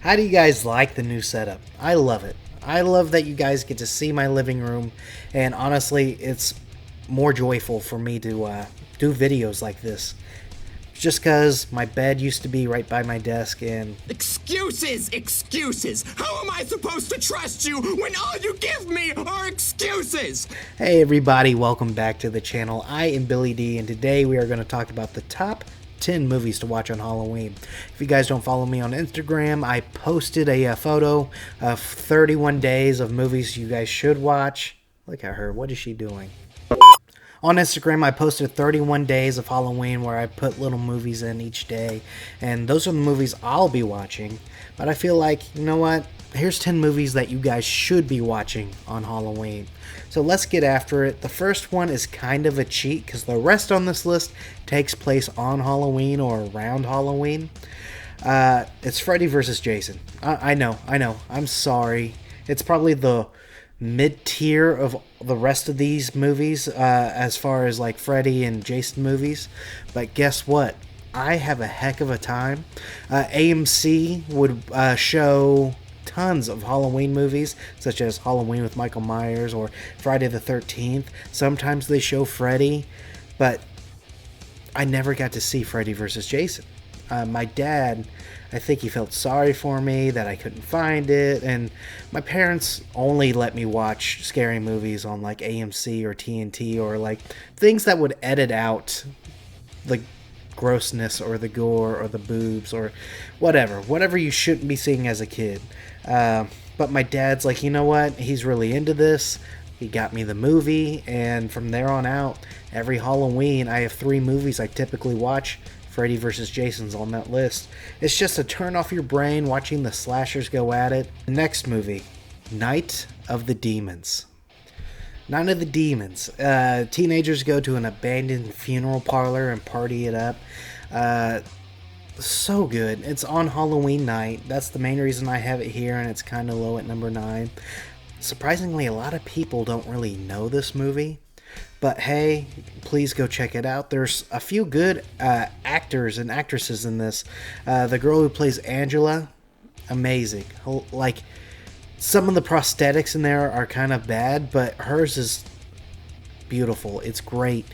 How do you guys like the new setup? I love it. I love that you guys get to see my living room, and honestly, it's more joyful for me to do videos like this. Just because my bed used to be right by my desk, and Excuses! Excuses! How am I supposed to trust you when all you give me are excuses? hey everybody, welcome back to the channel. I am Billy D, and today we are going to talk about the top 10 movies to watch on Halloween. If you guys don't follow me on Instagram, I posted a photo of 31 days of movies you guys should watch. Look at her, what is she doing? On Instagram, I posted 31 days of Halloween where I put little movies in each day, and those are the movies I'll be watching. But I feel like, you know what? Here's 10 movies that you guys should be watching on Halloween. So let's get after it. The first one is kind of a cheat because the rest on this list takes place on Halloween or around Halloween. It's Freddy vs. Jason. I know. I'm sorry. It's probably the mid-tier of the rest of these movies as far as like Freddy and Jason movies, but guess what? I have a heck of a time. AMC would show tons of Halloween movies such as Halloween with Michael Myers or Friday the 13th. Sometimes they show Freddy, but I never got to see Freddy vs. Jason. My dad, I think he felt sorry for me that I couldn't find it, and my parents only let me watch scary movies on like AMC or TNT or like things that would edit out the grossness or the gore or the boobs or whatever you shouldn't be seeing as a kid. But my dad's like, you know what? He's really into this. He got me the movie, and from there on out, every Halloween, I have 3 movies I typically watch. Freddy vs. Jason's on that list. It's just to turn off your brain watching the slashers go at it. Next movie, Night of the Demons. Night of the Demons. Teenagers go to an abandoned funeral parlor and party it up. So good. It's on Halloween night. That's the main reason I have it here, and it's kind of low at number 9. Surprisingly, a lot of people don't really know this movie. But hey, please go check it out. There's a few good actors and actresses in this. The girl who plays Angela, amazing. Like, some of the prosthetics in there are kind of bad, but hers is beautiful. It's great.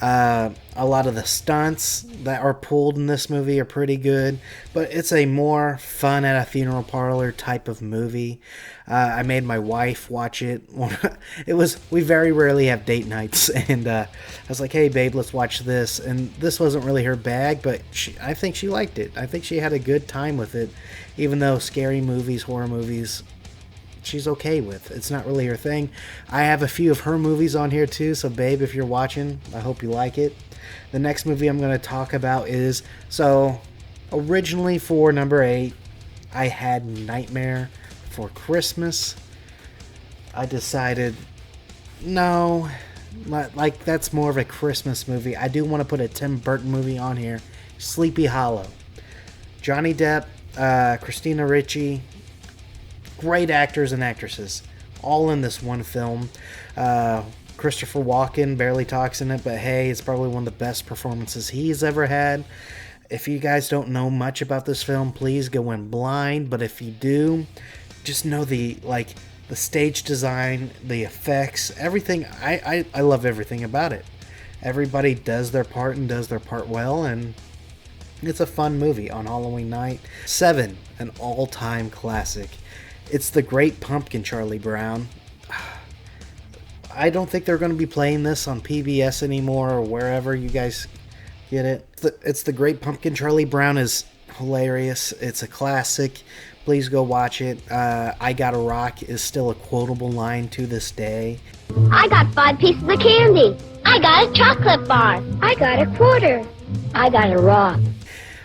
A lot of the stunts that are pulled in this movie are pretty good, but it's a more fun at a funeral parlor type of movie. I made my wife watch it. We very rarely have date nights, and I was like, hey babe, let's watch this. And this wasn't really her bag, but I think she liked it. I think she had a good time with it, even though scary movies, horror movies, she's okay with. It's not really her thing. I have a few of her movies on here too, so babe, if you're watching, I hope you like it. The next movie I'm going to talk about is, so originally for number 8, I had Nightmare for Christmas. I decided, no, like that's more of a Christmas movie. I do want to put a Tim Burton movie on here, Sleepy Hollow. Johnny Depp, Christina Ricci, great actors and actresses, all in this one film. Christopher Walken barely talks in it, but hey, it's probably one of the best performances he's ever had. If you guys don't know much about this film, please go in blind, but if you do, just know the stage design, the effects, everything. I love everything about it. Everybody does their part and does their part well, and it's a fun movie on Halloween night. 7, an all-time classic. It's The Great Pumpkin, Charlie Brown. I don't think they're going to be playing this on PBS anymore or wherever you guys get it. It's The Great Pumpkin. Charlie Brown is hilarious. It's a classic. Please go watch it. I Gotta Rock is still a quotable line to this day. I got 5 pieces of candy. I got a chocolate bar. I got a quarter. I got a rock.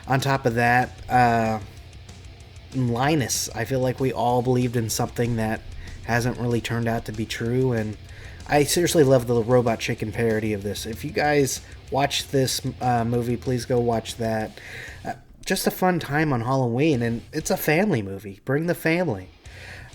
On top of that, Linus. I feel like we all believed in something that hasn't really turned out to be true, and I seriously love the Robot Chicken parody of this. If you guys watch this movie, please go watch that. Just a fun time on Halloween, and it's a family movie. Bring the family.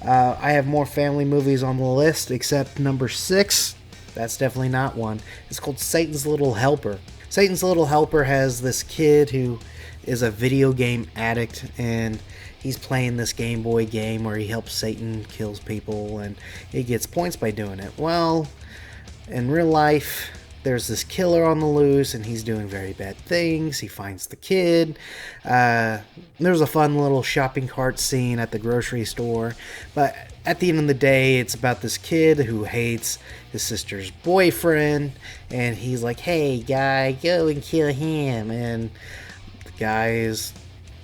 I have more family movies on the list, except number 6. That's definitely not one. It's called Satan's Little Helper. Satan's Little Helper has this kid who is a video game addict, and he's playing this Game Boy game where he helps Satan kills people and he gets points by doing it. Well, in real life, there's this killer on the loose and he's doing very bad things. He finds the kid. There's a fun little shopping cart scene at the grocery store. But at the end of the day, it's about this kid who hates his sister's boyfriend. And he's like, hey, guy, go and kill him. And the guy is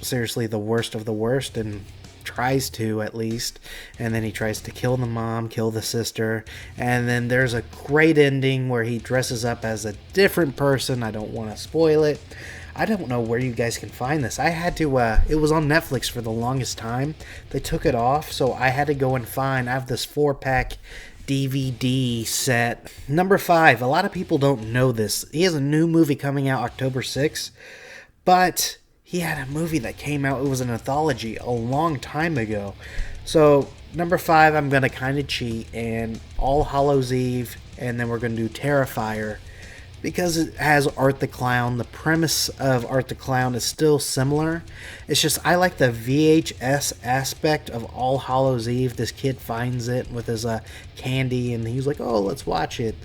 seriously the worst of the worst and tries to, at least. And then he tries to kill the mom, kill the sister, and then there's a great ending where he dresses up as a different person. I don't want to spoil it. I don't know where you guys can find this. I had to it was on Netflix for the longest time. They took it off, so I had to go and find. I have this 4-pack DVD set. Number 5, a lot of people don't know this. He has a new movie coming out October 6th, but he had a movie that came out, it was an anthology a long time ago. So, number 5, I'm going to kind of cheat, and All Hallows Eve, and then we're going to do Terrifier, because it has Art the Clown. The premise of Art the Clown is still similar. It's just, I like the VHS aspect of All Hallows Eve. This kid finds it with his candy, and he's like, oh, let's watch it.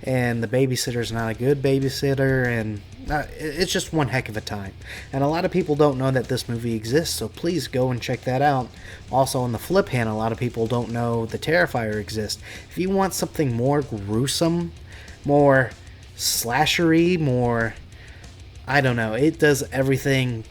And the babysitter's not a good babysitter, and it's just one heck of a time. And a lot of people don't know that this movie exists, so please go and check that out. Also, on the flip hand, a lot of people don't know the Terrifier exists. If you want something more gruesome, more slashery, more, I don't know, it does everything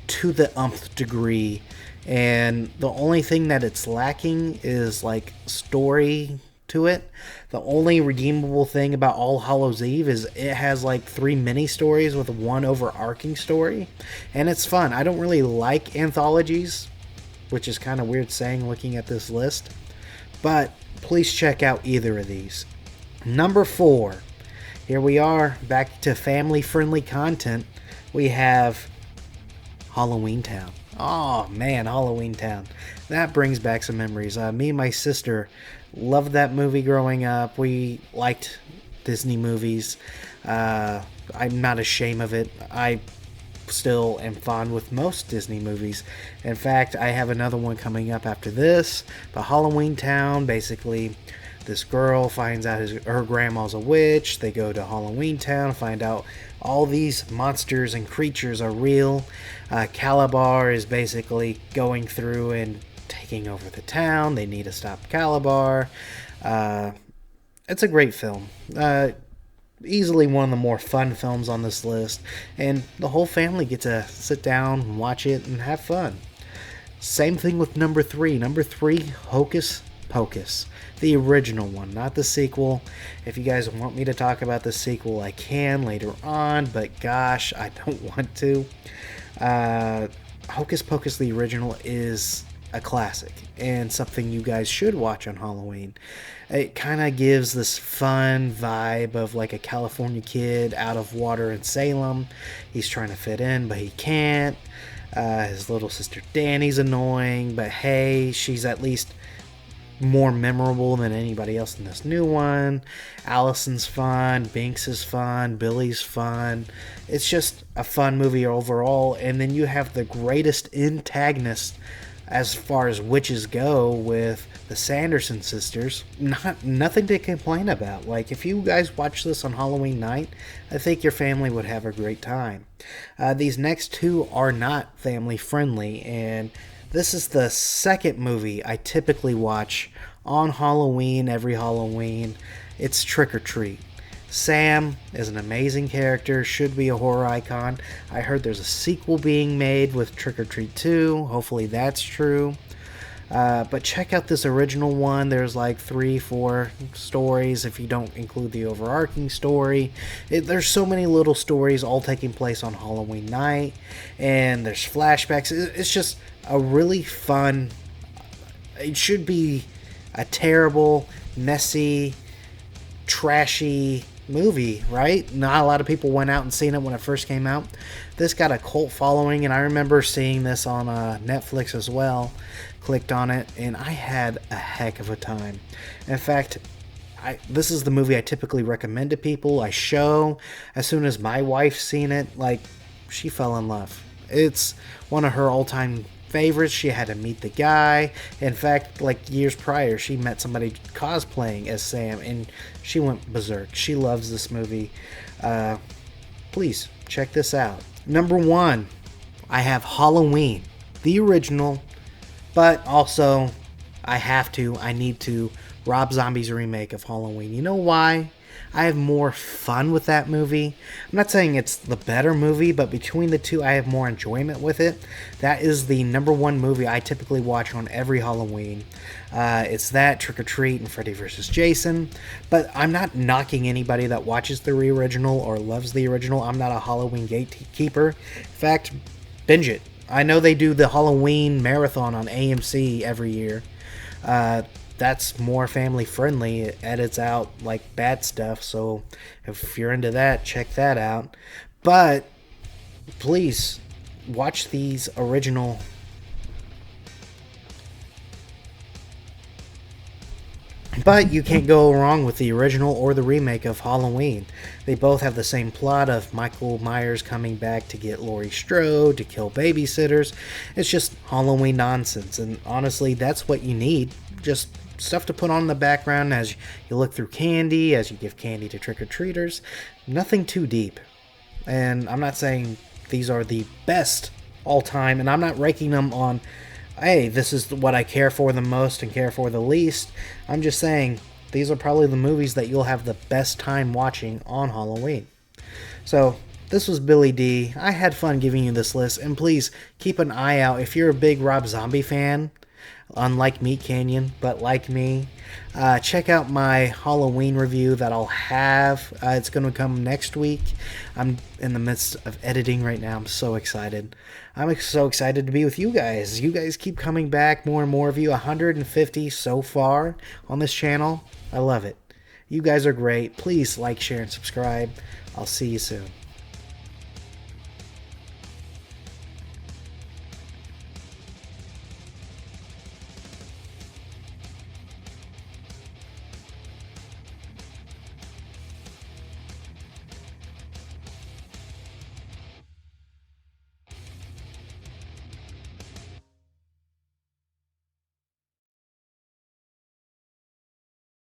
to the umpth degree. And the only thing that it's lacking is like story to it. The only redeemable thing about All Hallows Eve is it has like 3 mini stories with one overarching story, and it's fun. I don't really like anthologies, which is kind of weird saying looking at this list, but please check out either of these. Number 4, here we are back to family friendly content. We have Halloween Town. Oh man, Halloween Town. That brings back some memories. Me and my sister loved that movie growing up. We liked Disney movies. I'm not ashamed of it. I still am fond with most Disney movies. In fact, I have another one coming up after this. But Halloween Town, basically, this girl finds out her grandma's a witch. They go to Halloween Town, find out all these monsters and creatures are real. Calabar is basically going through and taking over the town. They need to stop Calabar. It's a great film. Easily one of the more fun films on this list. And the whole family get to sit down and watch it and have fun. Same thing with number 3. Number 3, Hocus Pocus. The original one, not the sequel. If you guys want me to talk about the sequel, I can later on, but gosh, I don't want to. Hocus Pocus, the original, is a classic and something you guys should watch on Halloween. It kind of gives this fun vibe of like a California kid out of water in Salem. He's trying to fit in, but he can't. His little sister Danny's annoying, but hey, she's at least more memorable than anybody else in this new one. Allison's fun, Binks is fun, Billy's fun. It's just a fun movie overall. And then you have the greatest antagonist as far as witches go with the Sanderson sisters. Nothing to complain about. Like, if you guys watch this on Halloween night, I think your family would have a great time. These next 2 are not family friendly, and this is the second movie I typically watch on Halloween, every Halloween. It's Trick or Treat. Sam is an amazing character, should be a horror icon. I heard there's a sequel being made with Trick or Treat 2. Hopefully that's true. But check out this original one. There's like 3-4 stories if you don't include the overarching story. There's so many little stories all taking place on Halloween night, and there's flashbacks. It's just a really fun, it should be a terrible, messy, trashy movie, right? Not a lot of people went out and seen it when it first came out. This got a cult following, and I remember seeing this on Netflix as well. Clicked on it, and I had a heck of a time. In fact, this is the movie I typically recommend to people. I show as soon as my wife's seen it, like, she fell in love. It's one of her all-time favorites. She had to meet the guy. In fact, like years prior, she met somebody cosplaying as Sam, and she went berserk. She loves this movie. Please check this out. Number 1, I have Halloween, the original, but also I need to, Rob Zombie's remake of Halloween. You know why? I have more fun with that movie. I'm not saying it's the better movie, but between the two, I have more enjoyment with it. That is the number 1 movie I typically watch on every Halloween. It's that, Trick or Treat, and Freddy vs. Jason. But I'm not knocking anybody that watches the original or loves the original. I'm not a Halloween gatekeeper. In fact, binge it. I know they do the Halloween marathon on AMC every year. That's more family friendly. It edits out like bad stuff, so if you're into that, check that out. But please watch these original. But you can't go wrong with the original or the remake of Halloween. They both have the same plot of Michael Myers coming back to get Laurie Strode to kill babysitters. It's just Halloween nonsense, and honestly, that's what you need. Just stuff to put on in the background as you look through candy, as you give candy to trick-or-treaters. Nothing too deep. And I'm not saying these are the best all time, and I'm not ranking them on, hey, this is what I care for the most and care for the least. I'm just saying these are probably the movies that you'll have the best time watching on Halloween. So this was Billy D. I had fun giving you this list, and please keep an eye out if you're a big Rob Zombie fan. Unlike Meat Canyon, but like me, check out my Halloween review that I'll have. It's going to come next week. I'm in the midst of editing right now. I'm so excited. I'm so excited to be with you guys. You guys keep coming back, more and more of you. 150 so far on this channel. I love it. You guys are great. Please like, share, and subscribe. I'll see you soon.